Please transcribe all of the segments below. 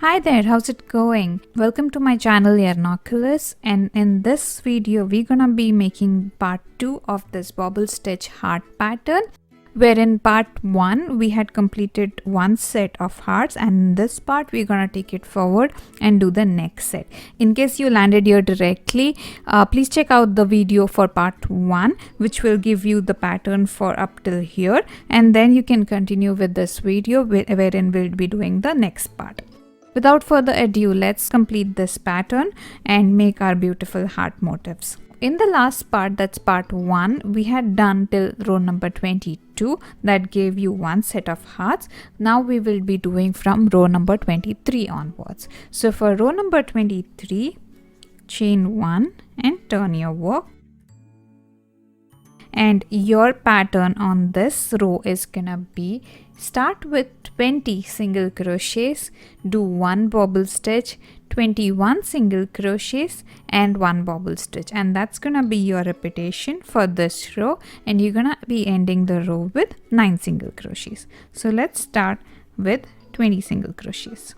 Hi there, how's it going? Welcome to my channel Yarnoculus, and in this video we're gonna be making part 2 of this bobble stitch heart pattern, where in part 1 we had completed one set of hearts, and in this part we're gonna take it forward and do the next set. In case you landed here directly, please check out the video for part 1, which will give you the pattern for up till here, and then you can continue with this video wherein we'll be doing the next part. Without further ado, let's complete this pattern and make our beautiful heart motifs. In the last part, that's part 1, we had done till row number 22, that gave you one set of hearts. Now we will be doing from row number 23 onwards. So for row number 23, chain 1 and turn your work. And your pattern on this row is gonna be start with 20 single crochets, do 1 bobble stitch, 21 single crochets and 1 bobble stitch, and that's gonna be your repetition for this row, and you're gonna be ending the row with 9 single crochets. So let's start with 20 single crochets.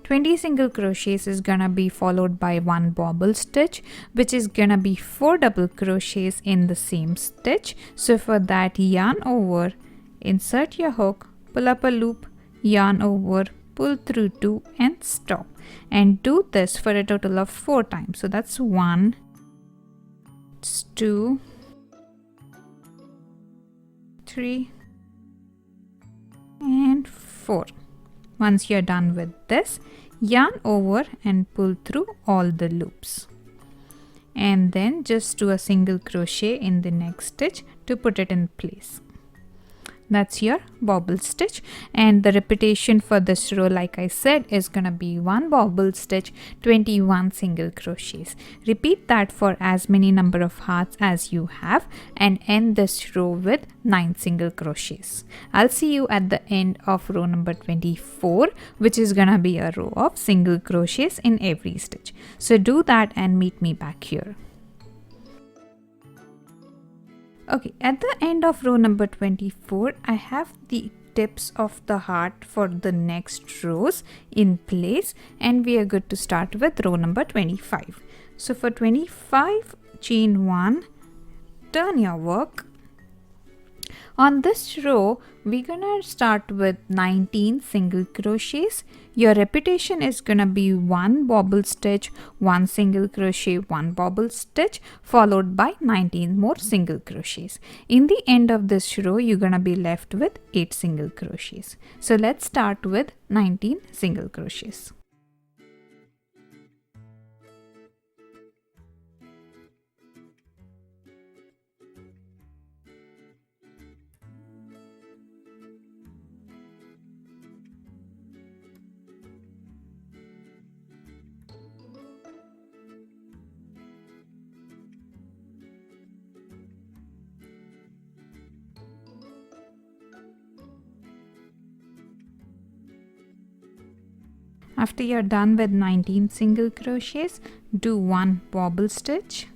Twenty single crochets is gonna be followed by 1 bobble stitch, which is gonna be 4 double crochets in the same stitch. So for that, yarn over, insert your hook, pull up a loop, yarn over, pull through 2 and stop, and do this for a total of 4 times. So that's 1, 2, 3 and 4. Once you're done with this, yarn over and pull through all the loops, and then just do a single crochet in the next stitch to put it in place. That's your bobble stitch, and the repetition for this row, like I said, is gonna be 1 bobble stitch, 21 single crochets. Repeat that for as many number of hearts as you have, and end this row with 9 single crochets. I'll see you at the end of row number 24, which is gonna be a row of single crochets in every stitch. So do that and meet me back here. Okay, at the end of row number 24, I have the tips of the heart for the next rows in place, and we are good to start with row number 25. So for 25, chain 1, turn your work. On this row, we're gonna start with 19 single crochets. Your repetition is gonna be 1 bobble stitch, 1 single crochet, 1 bobble stitch, followed by 19 more single crochets. In the end of this row, you're gonna be left with 8 single crochets. So let's start with 19 single crochets. After you're done with 19 single crochets, do 1 bobble stitch,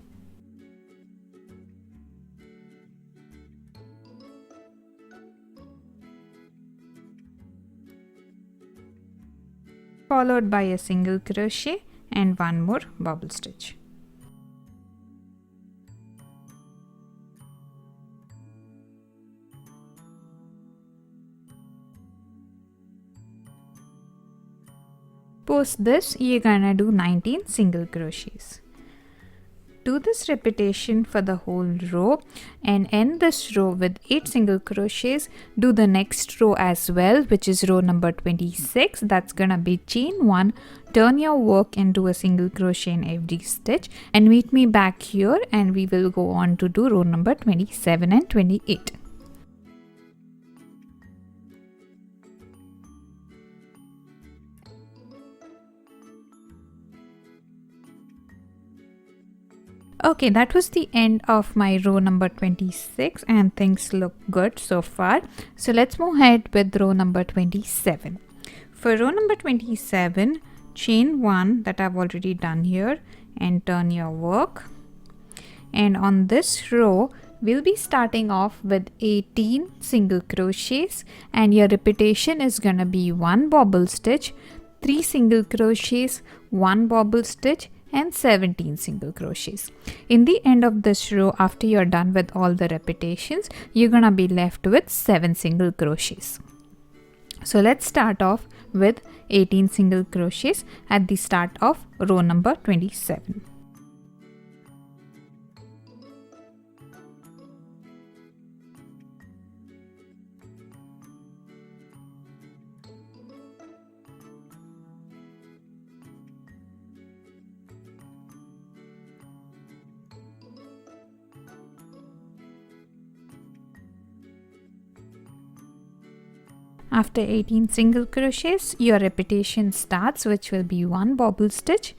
followed by a single crochet and 1 more bobble stitch. Post this, you're gonna do 19 single crochets. Do this repetition for the whole row and end this row with 8 single crochets. Do the next row as well, which is row number 26. That's gonna be chain 1, turn your work and do a single crochet in every stitch, and meet me back here, and we will go on to do row number 27 and 28. Okay, that was the end of my row number 26 and things look good so far. So let's move ahead with row number 27. For row number 27, chain 1 that I've already done here and turn your work. And on this row, we'll be starting off with 18 single crochets and your repetition is gonna be 1 bobble stitch, 3 single crochets, 1 bobble stitch and 17 single crochets. In the end of this row, after you're done with all the repetitions, you're gonna be left with 7 single crochets. So let's start off with 18 single crochets at the start of row number 27. After 18 single crochets, your repetition starts, which will be 1 bobble stitch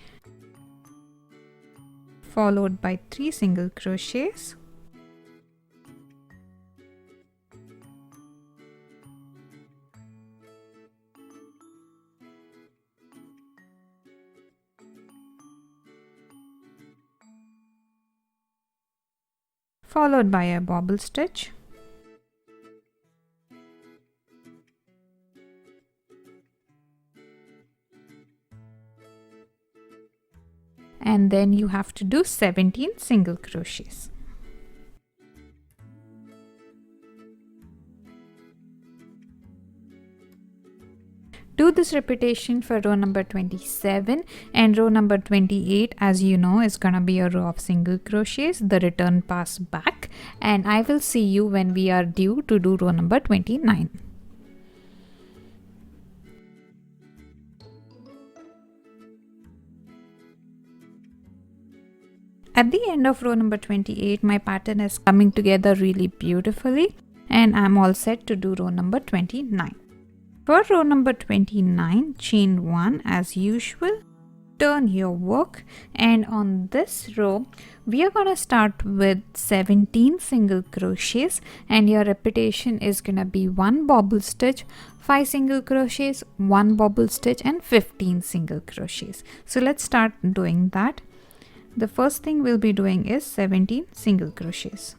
followed by 3 single crochets, followed by a bobble stitch, and then you have to do 17 single crochets. Do this repetition for row number 27 and row number 28, as you know, is gonna be a row of single crochets, the return pass back, and I will see you when we are due to do row number 29. At the end of row number 28, my pattern is coming together really beautifully and I'm all set to do row number 29. For row number 29, chain 1 as usual, turn your work, and on this row, we are gonna start with 17 single crochets and your repetition is gonna be 1 bobble stitch, 5 single crochets, 1 bobble stitch and 15 single crochets. So let's start doing that. The first thing we'll be doing is 17 single crochets.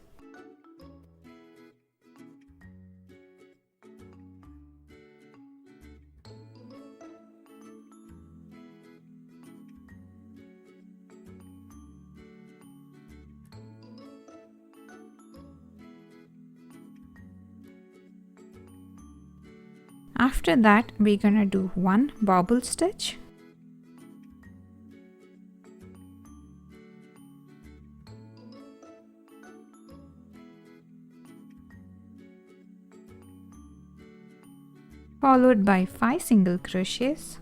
After that, we're gonna do 1 bobble stitch, followed by 5 single crochets,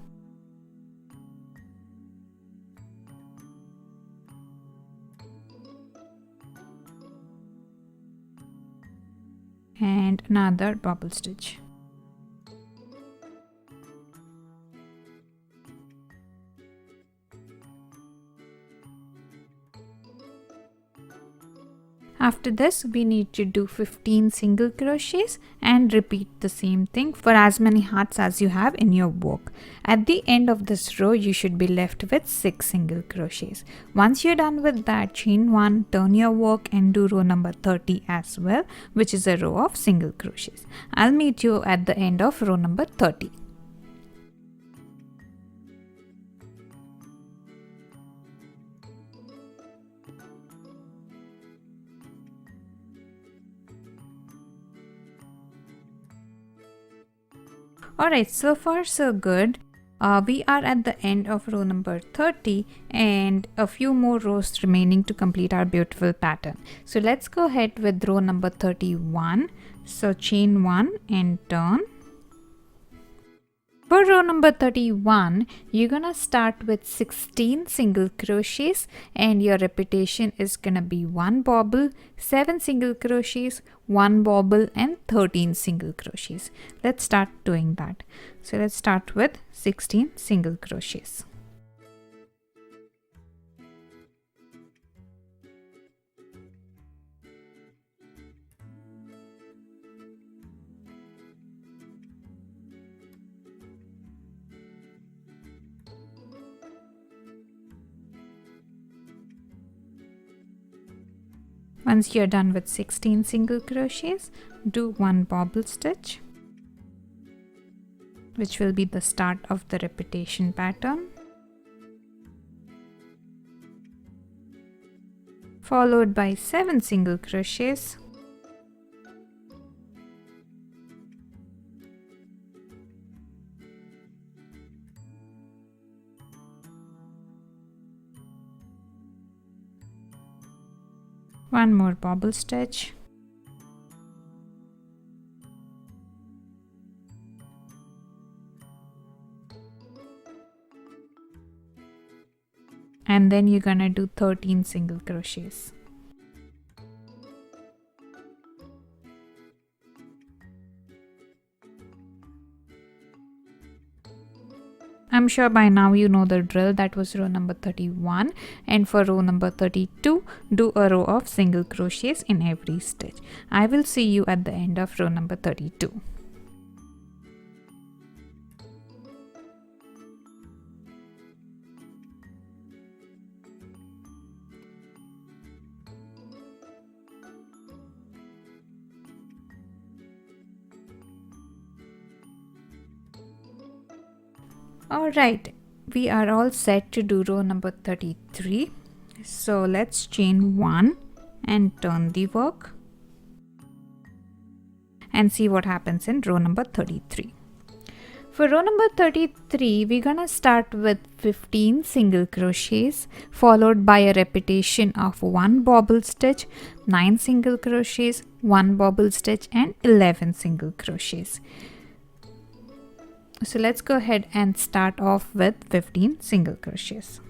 and another bobble stitch. After this, we need to do 15 single crochets and repeat the same thing for as many hearts as you have in your work. At the end of this row, you should be left with 6 single crochets. Once you're done with that, chain 1, turn your work and do row number 30 as well, which is a row of single crochets. I'll meet you at the end of row number 30. Alright, so far so good. We are at the end of row number 30 and a few more rows remaining to complete our beautiful pattern. So let's go ahead with row number 31. So chain 1 and turn. For row number 31, you're gonna start with 16 single crochets and your repetition is gonna be 1 bobble, 7 single crochets, 1 bobble and 13 single crochets. Let's start doing that. So let's start with 16 single crochets. Once you're done with 16 single crochets, do one bobble stitch, which will be the start of the repetition pattern, followed by 7 single crochets, one more bobble stitch, and then you're gonna do 13 single crochets. I'm sure by now you know the drill. That was row number 31, and for row number 32, do a row of single crochets in every stitch. I will see you at the end of row number 32. Alright, we are all set to do row number 33. So let's chain 1 and turn the work and see what happens in row number 33. For row number 33, we're gonna start with 15 single crochets followed by a repetition of 1 bobble stitch, 9 single crochets, 1 bobble stitch and 11 single crochets. So let's go ahead and start off with 15 single crochets.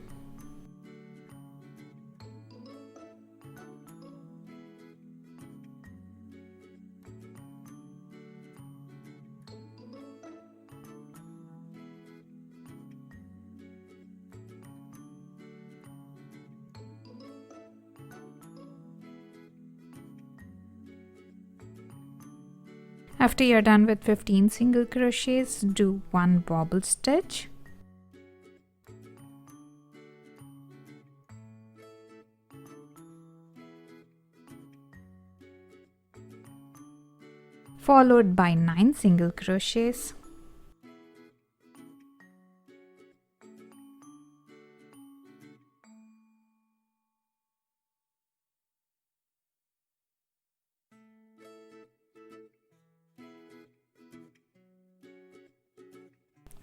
After you're done with 15 single crochets, do 1 bobble stitch, followed by 9 single crochets,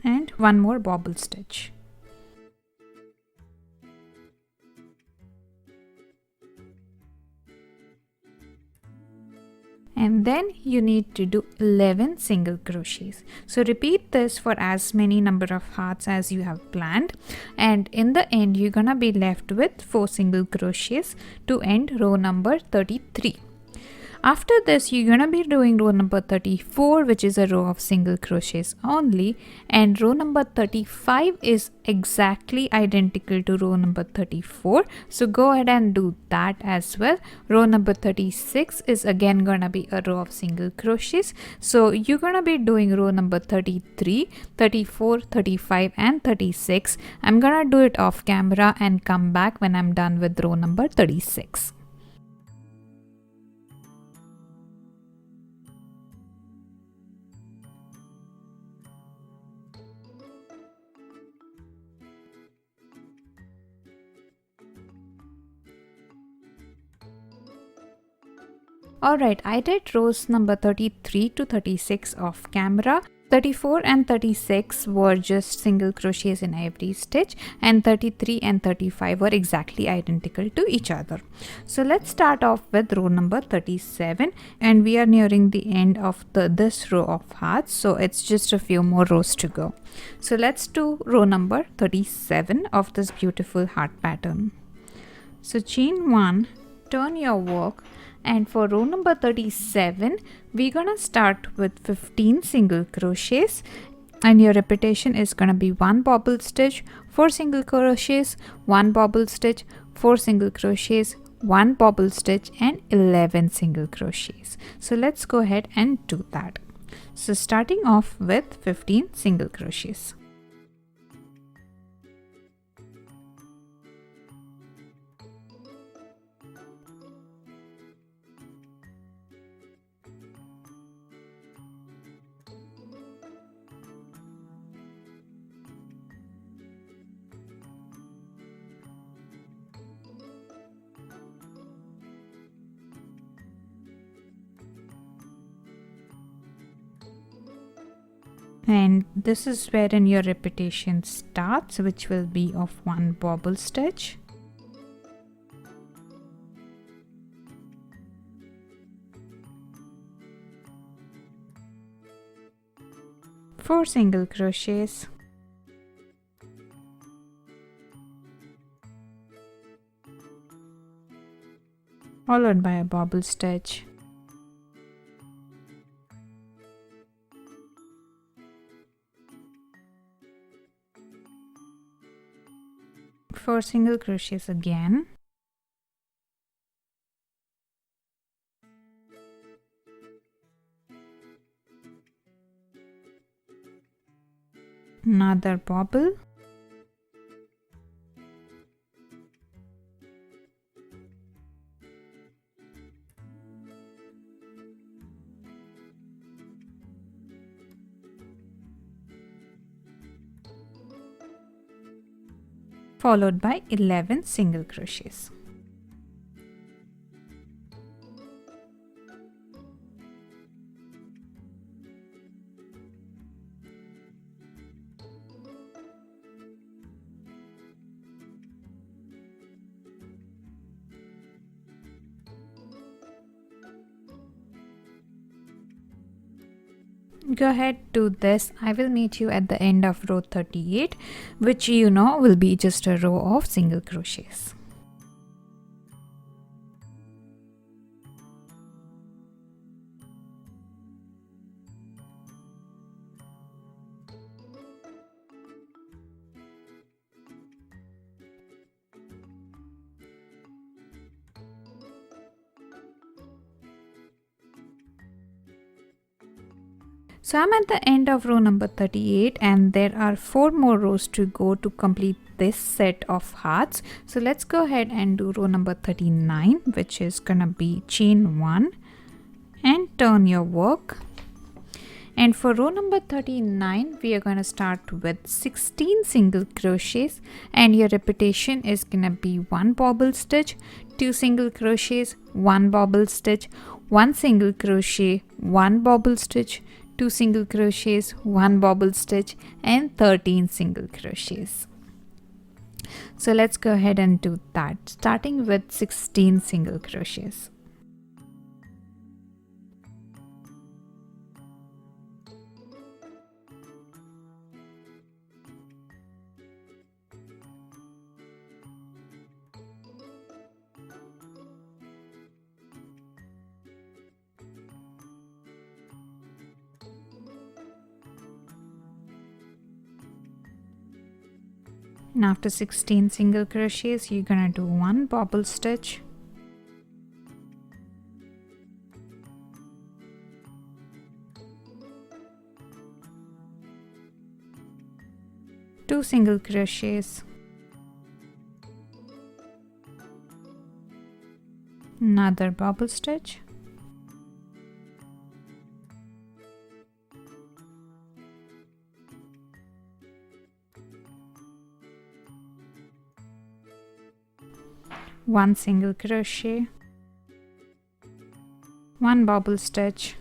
and 1 more bobble stitch. And then you need to do 11 single crochets. So repeat this for as many number of hearts as you have planned, and in the end you're gonna be left with 4 single crochets to end row number 33. After this, you're gonna be doing row number 34, which is a row of single crochets only, and row number 35 is exactly identical to row number 34. So go ahead and do that as well. Row number 36 is again gonna be a row of single crochets. So you're gonna be doing row number 33, 34, 35 and 36. I'm gonna do it off camera and come back when I'm done with row number 36. Alright, I did rows number 33 to 36 off camera. 34 and 36 were just single crochets in every stitch, and 33 and 35 were exactly identical to each other. So let's start off with row number 37, and we are nearing the end of this row of hearts, so it's just a few more rows to go. So let's do row number 37 of this beautiful heart pattern. So chain 1, turn your work, and for row number 37 we're gonna start with 15 single crochets, and your repetition is gonna be 1 bobble stitch, 4 single crochets, 1 bobble stitch, 4 single crochets, 1 bobble stitch and 11 single crochets. So let's go ahead and do that. So starting off with 15 single crochets. and this is wherein your repetition starts, which will be of 1 bobble stitch. Four single crochets, followed by a bobble stitch, four single crochets again, another bobble, followed by 11 single crochets. Go ahead, do this. I will meet you at the end of row 38, which you know will be just a row of single crochets. So I'm at the end of row number 38 and there are 4 more rows to go to complete this set of hearts. So let's go ahead and do row number 39, which is gonna be chain 1 and turn your work. And for row number 39, we are going to start with 16 single crochets and your repetition is going to be 1 bobble stitch, 2 single crochets, 1 bobble stitch, 1 single crochet, 1 bobble stitch, 2 single crochets, 1 bobble stitch and 13 single crochets. So let's go ahead and do that, starting with 16 single crochets. And after 16 single crochets, you're gonna do 1 bobble stitch, two single crochets, another bobble stitch, one single crochet, 1 bobble stitch,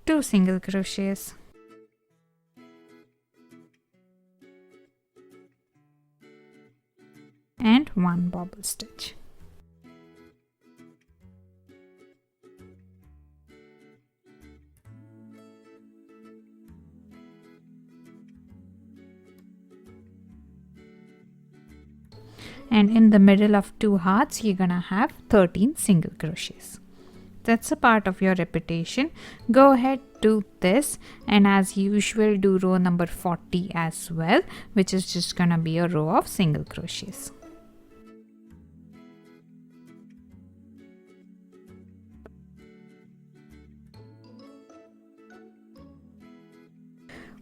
two single crochets, and 1 bobble stitch. And in the middle of 2 hearts, you're gonna have 13 single crochets. That's a part of your repetition. Go ahead, do this, and as usual do row number 40 as well, which is just gonna be a row of single crochets.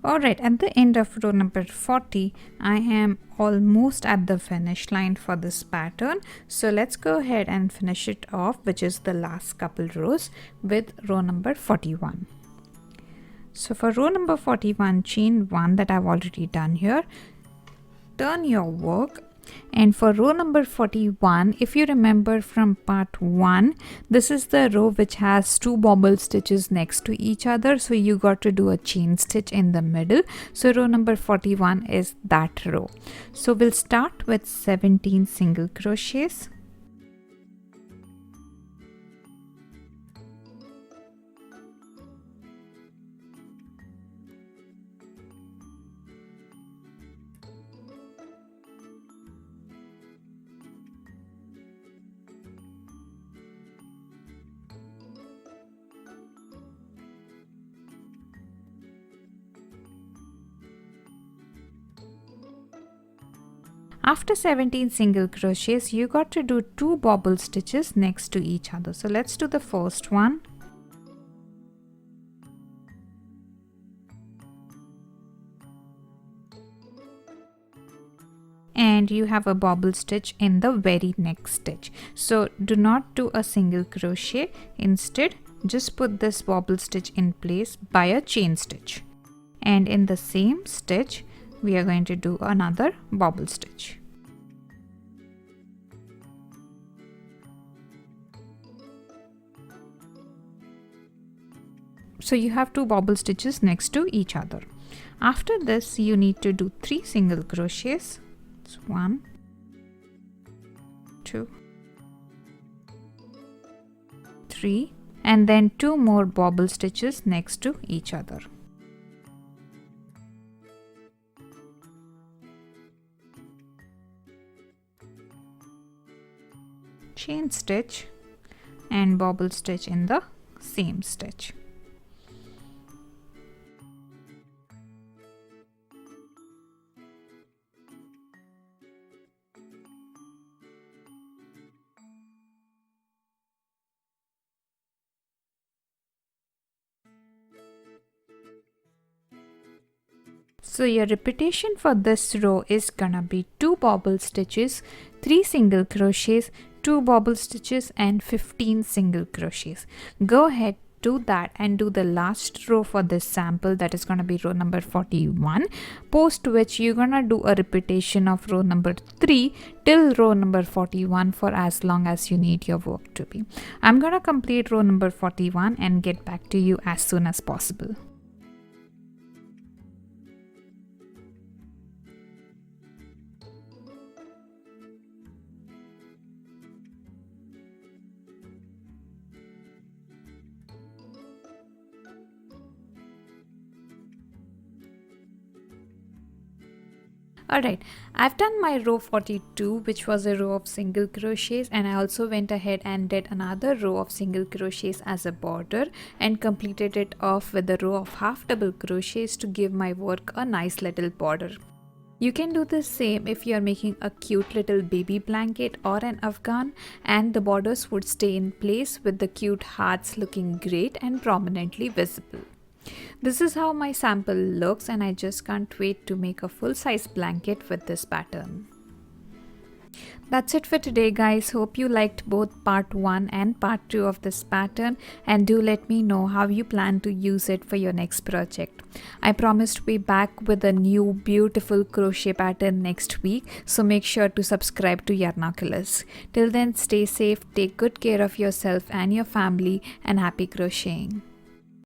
Alright, at the end of row number 40, I am almost at the finish line for this pattern. So let's go ahead and finish it off, which is the last couple rows, with row number 41. So for row number 41, chain 1 that I've already done here, turn your work. And for row number 41, if you remember from part 1, this is the row which has 2 bobble stitches next to each other, so you got to do a chain stitch in the middle. So row number 41 is that row. So we'll start with 17 single crochets. After 17 single crochets, you got to do 2 bobble stitches next to each other. So let's do the first one. And you have a bobble stitch in the very next stitch. So do not do a single crochet. Instead, just put this bobble stitch in place by a chain stitch. And in the same stitch, we are going to do another bobble stitch. So you have 2 bobble stitches next to each other. After this, you need to do 3 single crochets. It's 1, 2, 3, and then 2 more bobble stitches next to each other. Chain stitch and bobble stitch in the same stitch. So your repetition for this row is gonna be 2 bobble stitches, 3 single crochets, 2 bobble stitches and 15 single crochets. Go ahead, do that and do the last row for this sample, that is gonna be row number 41, post which you're gonna do a repetition of row number 3 till row number 41 for as long as you need your work to be. I'm gonna complete row number 41 and get back to you as soon as possible. Alright, I've done my row 42, which was a row of single crochets, and I also went ahead and did another row of single crochets as a border and completed it off with a row of half double crochets to give my work a nice little border. You can do the same if you are making a cute little baby blanket or an afghan, and the borders would stay in place with the cute hearts looking great and prominently visible. This is how my sample looks, and I just can't wait to make a full-size blanket with this pattern. That's it for today, guys. Hope you liked both part 1 and part 2 of this pattern, and do let me know how you plan to use it for your next project. I promise to be back with a new beautiful crochet pattern next week, so make sure to subscribe to Yarnoculus. Till then, stay safe, take good care of yourself and your family, and happy crocheting.